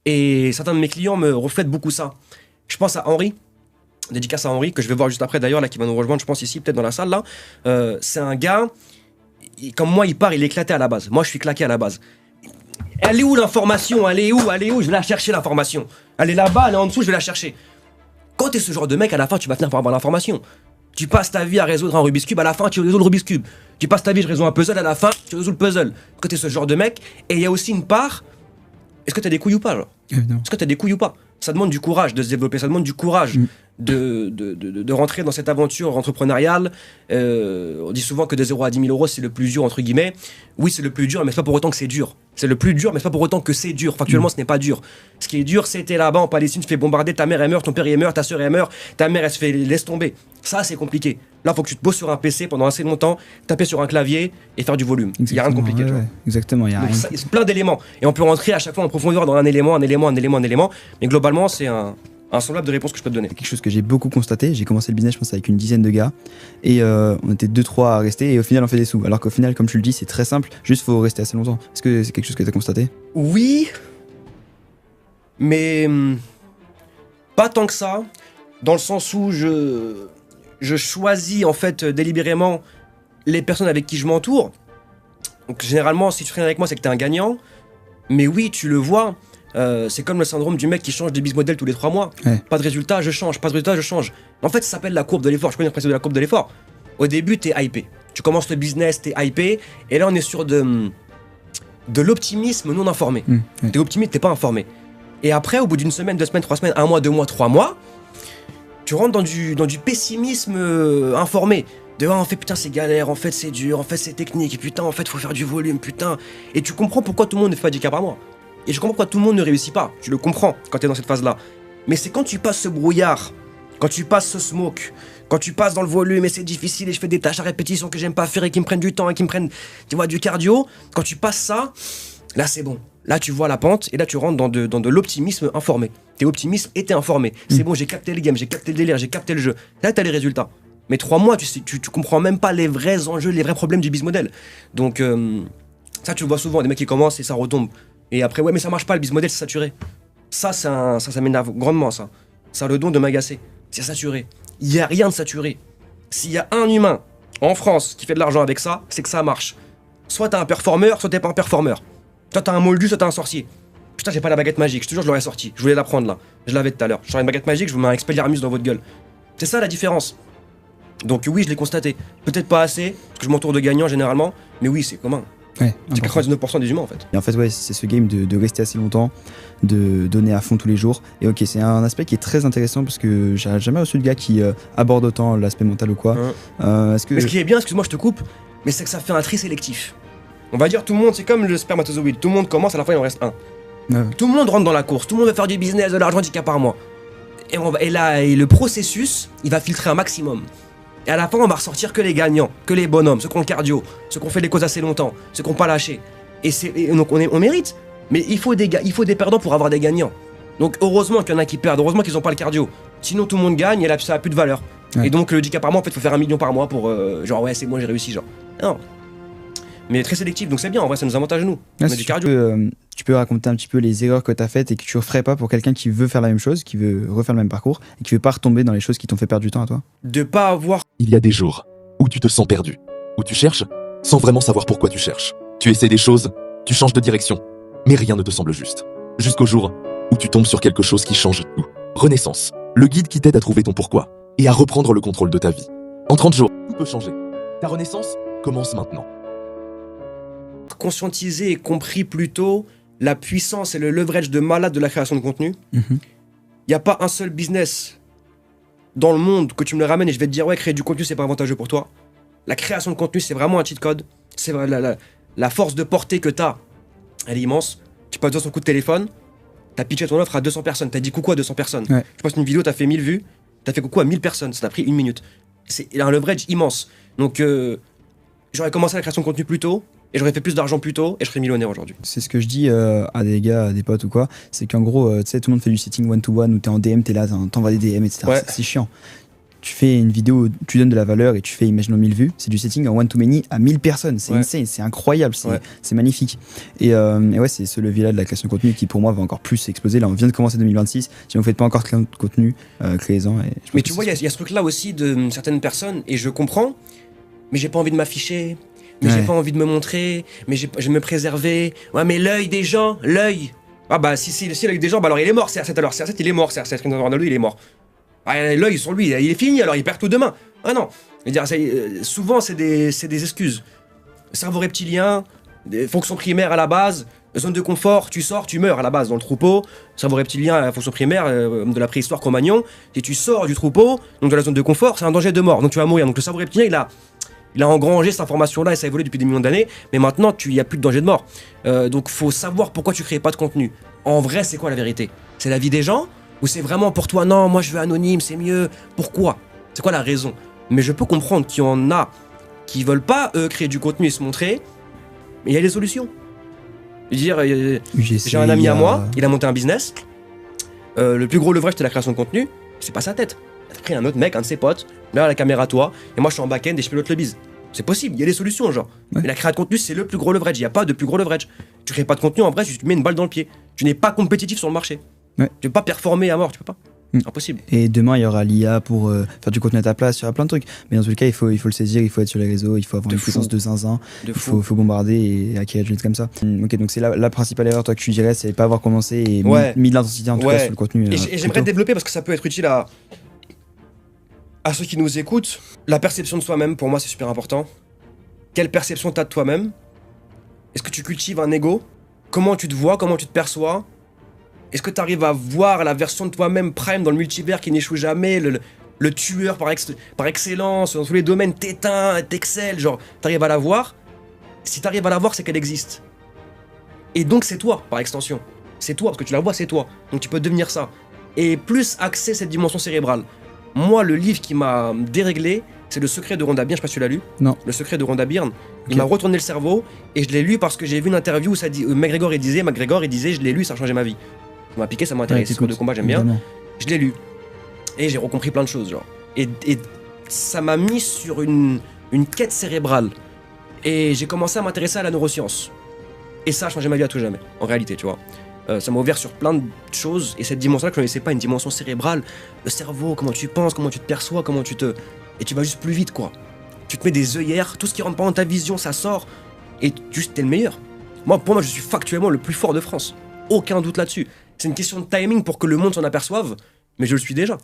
Et certains de mes clients me reflètent beaucoup ça. Je pense à Henri, dédicace à Henri, que je vais voir juste après d'ailleurs, là, qui va nous rejoindre, je pense ici, peut-être dans la salle, là. C'est un gars, comme moi, il part, il est éclaté à la base. Moi, je suis claqué à la base. Elle est où l'information? Elle est où? Je vais la chercher, l'information. Elle est là-bas, elle est en dessous, je vais la chercher. Quand t'es ce genre de mec, à la fin, tu vas finir par avoir l'information. Tu passes ta vie à résoudre un Rubik's Cube, à la fin, tu résous le Rubik's Cube. Tu passes ta vie, je résous un puzzle, à la fin, tu résous le puzzle. Quand t'es ce genre de mec, et il y a aussi une part, est-ce que t'as des couilles ou pas, genre? Est-ce que t'as des couilles ou pas? Ça demande du courage de se développer, ça demande du courage de rentrer dans cette aventure entrepreneuriale. On dit souvent que de 0 à 10 000 euros, c'est le plus dur, entre guillemets. Oui, c'est le plus dur, mais c'est pas pour autant que c'est dur. C'est le plus dur, mais c'est pas pour autant que c'est dur. Factuellement, ce n'est pas dur. Ce qui est dur, c'est t'es là-bas en Palestine, tu te fais bombarder, ta mère elle meurt, ton père il meurt, ta soeur elle meurt, ta mère elle se fait laisse tomber. Ça, c'est compliqué. Là, faut que tu te poses sur un PC pendant assez longtemps, taper sur un clavier et faire du volume. Il n'y a rien de compliqué. Ouais, exactement, il y a rien. C'est plein d'éléments. Et on peut rentrer à chaque fois en profondeur dans un élément. Mais globalement, c'est un semblable de réponse que je peux te donner. Quelque chose que j'ai beaucoup constaté, j'ai commencé le business je pense avec une dizaine de gars et on était 2-3 à rester et au final on fait des sous. Alors qu'au final comme tu le dis c'est très simple, juste faut rester assez longtemps. Est-ce que c'est quelque chose que tu as constaté? Oui, mais pas tant que ça, dans le sens où je choisis en fait délibérément les personnes avec qui je m'entoure. Donc généralement si tu traînes avec moi c'est que t'es un gagnant, mais oui tu le vois. C'est comme le syndrome du mec qui change de business model tous les 3 mois. Ouais. Pas de résultat, je change. Pas de résultat, je change. En fait, ça s'appelle la courbe de l'effort. Je connais le principe de la courbe de l'effort. Au début, t'es hypé. Tu commences le business, t'es hypé. Et là, on est sur de l'optimisme non informé. Ouais. T'es optimiste, t'es pas informé. Et après, au bout d'une semaine, 2 semaines, 3 semaines, 1 mois, 2 mois, 3 mois, tu rentres dans du pessimisme informé. En fait, putain, c'est galère, en fait, c'est dur, en fait, c'est technique, et putain, en fait, faut faire du volume, putain. Et tu comprends pourquoi tout le monde ne fait pas 10 cas par mois. Et je comprends pourquoi tout le monde ne réussit pas. Tu le comprends quand t'es dans cette phase-là. Mais c'est quand tu passes ce brouillard, quand tu passes ce smoke, quand tu passes dans le volume et c'est difficile et je fais des tâches à répétition que j'aime pas faire et qui me prennent du temps et qui me prennent, tu vois, du cardio. Quand tu passes ça, là c'est bon. Là tu vois la pente et là tu rentres dans de l'optimisme informé. T'es optimiste et t'es informé. C'est bon, j'ai capté le game, j'ai capté le délire, j'ai capté le jeu. Là t'as les résultats. Mais 3 mois, tu comprends même pas les vrais enjeux, les vrais problèmes du business model. Donc ça tu le vois souvent, des mecs qui commencent et ça retombe. Et après, ouais, mais ça marche pas, le business model, c'est saturé. Ça m'énerve grandement, ça. Ça a le don de m'agacer. C'est saturé. Il y a rien de saturé. S'il y a un humain en France qui fait de l'argent avec ça, c'est que ça marche. Soit t'as un performeur, soit t'es pas un performeur. Soit t'as un moldu, soit t'as un sorcier. Putain, j'ai pas la baguette magique, je te jure, je l'aurais sorti. Je voulais la prendre là. Je l'avais tout à l'heure. J'aurais une baguette magique, je vous mets un Expelliarmus dans votre gueule. C'est ça la différence. Donc oui, je l'ai constaté. Peut-être pas assez, parce que je m'entoure de gagnants généralement, mais oui, c'est commun. Ouais, c'est 99% des humains en fait. Et en fait, ouais, c'est ce game de rester assez longtemps, de donner à fond tous les jours. Et ok, c'est un aspect qui est très intéressant parce que j'ai jamais reçu de gars qui aborde autant l'aspect mental ou quoi. Mais ce qui est bien, excuse-moi, je te coupe, mais c'est que ça fait un tri sélectif. On va dire tout le monde, c'est comme le spermatozoïde, tout le monde commence, à la fin il en reste un. Tout le monde rentre dans la course, tout le monde veut faire du business, de l'argent, 10 cas par mois. Et le processus, il va filtrer un maximum. Et à la fin, on va ressortir que les gagnants, que les bonhommes, ceux qui ont le cardio, ceux qui ont fait les causes assez longtemps, ceux qui n'ont pas lâché. Et donc on mérite. Mais il faut des perdants pour avoir des gagnants. Donc heureusement qu'il y en a qui perdent, heureusement qu'ils n'ont pas le cardio. Sinon tout le monde gagne et là ça n'a plus de valeur. Ouais. Et donc le 10K par mois, en fait, il faut faire 1 million par mois pour genre ouais, c'est moi, j'ai réussi, genre. Non. Mais très sélectif, donc c'est bien, en vrai, ça nous avantage nous. On a du cardio. Tu peux raconter un petit peu les erreurs que tu as faites et que tu ne referais pas pour quelqu'un qui veut faire la même chose, qui veut refaire le même parcours et qui veut pas retomber dans les choses qui t'ont fait perdre du temps à toi? De pas avoir... Il y a des jours où tu te sens perdu, où tu cherches sans vraiment savoir pourquoi tu cherches. Tu essaies des choses, tu changes de direction, mais rien ne te semble juste. Jusqu'au jour où tu tombes sur quelque chose qui change tout. Renaissance, le guide qui t'aide à trouver ton pourquoi et à reprendre le contrôle de ta vie. En 30 jours, tout peut changer. Ta renaissance commence maintenant. Conscientisé et compris plus tôt la puissance et le leverage de malade de la création de contenu. Il n'y a pas un seul business dans le monde que tu me le ramènes et je vais te dire ouais, créer du contenu c'est pas avantageux pour toi. La création de contenu c'est vraiment un cheat code. C'est la force de portée que t'as, elle est immense. Tu passes 200 coups de téléphone, t'as pitché ton offre à 200 personnes, t'as dit coucou à 200 personnes. Ouais. Tu postes une vidéo, t'as fait 1000 vues, t'as fait coucou à 1000 personnes, ça t'a pris 1 minute. C'est un leverage immense. Donc j'aurais commencé la création de contenu plus tôt. Et j'aurais fait plus d'argent plus tôt et je serais millionnaire aujourd'hui. C'est ce que je dis à des gars, à des potes ou quoi. C'est qu'en gros, tu sais, tout le monde fait du setting one-to-one où t'es en DM, t'es là, t'envoies des DM, etc. Ouais. C'est chiant. tu fais une vidéo, tu donnes de la valeur et tu fais, imaginons 1000 vues, c'est du setting en one-to-many à 1000 personnes. C'est Ouais. insane, c'est incroyable, Ouais. c'est magnifique. Et ouais, c'est ce levier-là de la création de contenu qui, pour moi, va encore plus exploser. Là, on vient de commencer 2026. Si vous ne faites pas encore de contenu, créez-en. Mais tu vois, il y a ce truc-là aussi de certaines personnes, et je comprends, mais j'ai pas envie de m'afficher, mais j'ai Ouais. pas envie de me montrer, mais je vais me préserver. Ouais, mais l'œil des gens, l'œil. Ah bah, si l'œil des gens, bah alors il est mort, CR7, alors CR7, il est mort, CR7, Cristiano Ronaldo, il est mort. Ah, l'œil sur lui, il est fini, alors il perd tout demain. Ah non. Je veux dire, souvent, c'est des excuses. Cerveau reptilien, des fonctions primaires à la base, zone de confort, tu sors, tu meurs à la base dans le troupeau. Cerveau reptilien, la fonction primaire de la préhistoire Cro-Magnon, si tu sors du troupeau, donc de la zone de confort, c'est un danger de mort, donc tu vas mourir. Donc le cerveau reptilien, il a engrangé cette information-là et ça a évolué depuis des millions d'années, mais maintenant, il n'y a plus de danger de mort. Donc faut savoir pourquoi tu crées pas de contenu. En vrai, c'est quoi la vérité? C'est la vie des gens? Ou c'est vraiment pour toi, non, moi je veux anonyme, c'est mieux. Pourquoi? C'est quoi la raison? Mais je peux comprendre qu'il y en a qui veulent pas créer du contenu et se montrer, mais il y a des solutions. Je veux dire, UGC, j'ai un ami il y à a- moi, il a monté un business. Le plus gros leverage, c'était la création de contenu. C'est pas sa tête. Il a pris un autre mec, un de ses potes, là la caméra toi, et moi je suis en back-end et je pilote le biz. C'est possible, il y a des solutions, genre. Ouais. Mais la création de contenu, c'est le plus gros leverage. Il n'y a pas de plus gros leverage. Tu crées pas de contenu, en vrai, tu te mets une balle dans le pied. Tu n'es pas compétitif sur le marché. Ouais. Tu peux pas performer à mort, tu peux pas. Impossible. Et demain, il y aura l'IA pour faire du contenu à ta place, il y aura plein de trucs. Mais dans tous les cas, il faut le saisir, il faut être sur les réseaux, il faut avoir De une fou. puissance de zinzin, De il fou. faut bombarder et acquérir du comme ça. Ok, donc c'est la principale erreur, toi, que tu dirais, c'est pas avoir commencé et Ouais. mis de l'intensité en tout Ouais. cas sur le contenu. Et plus j'aimerais tôt. développer parce que ça peut être utile à ceux qui nous écoutent. La perception de soi-même, pour moi, c'est super important. Quelle perception t'as de toi-même? Est-ce que tu cultives un ego? Comment tu te vois? Comment tu te perçois? Est-ce que tu arrives à voir la version de toi-même prime dans le multivers qui n'échoue jamais, le tueur par excellence, dans tous les domaines, t'éteins, t'excelles, genre, t'arrives à la voir? Si t'arrives à la voir, c'est qu'elle existe. Et donc c'est toi, par extension. C'est toi, parce que tu la vois, c'est toi. Donc tu peux devenir ça. Et plus axer cette dimension cérébrale. Moi, le livre qui m'a déréglé, c'est Le secret de Rhonda Byrne, je sais pas si tu l'as lu. Non. Le secret de Rhonda Byrne. Il Ok. m'a retourné le cerveau et je l'ai lu parce que j'ai vu une interview où ça dit, McGregor il disait, je l'ai lu, ça a changé ma vie. Ça m'a piqué, ça m'a intéressé. Ouais, C'est de combat, j'aime bien. évidemment. Je l'ai lu. Et j'ai recompris plein de choses, genre. Et ça m'a mis sur une quête cérébrale. Et j'ai commencé à m'intéresser à la neuroscience. Et ça a changé ma vie à tout jamais, en réalité, tu vois. Ça m'a ouvert sur plein de choses. Et cette dimension-là que je ne connaissais pas, une dimension cérébrale, le cerveau, comment tu penses, comment tu te perçois, comment tu te... Et tu vas juste plus vite, quoi. Tu te mets des œillères, tout ce qui rentre pas dans ta vision, ça sort. Et juste, t'es le meilleur. Pour moi, je suis factuellement le plus fort de France. Aucun doute là-dessus. C'est une question de timing pour que le monde s'en aperçoive, mais je le suis déjà.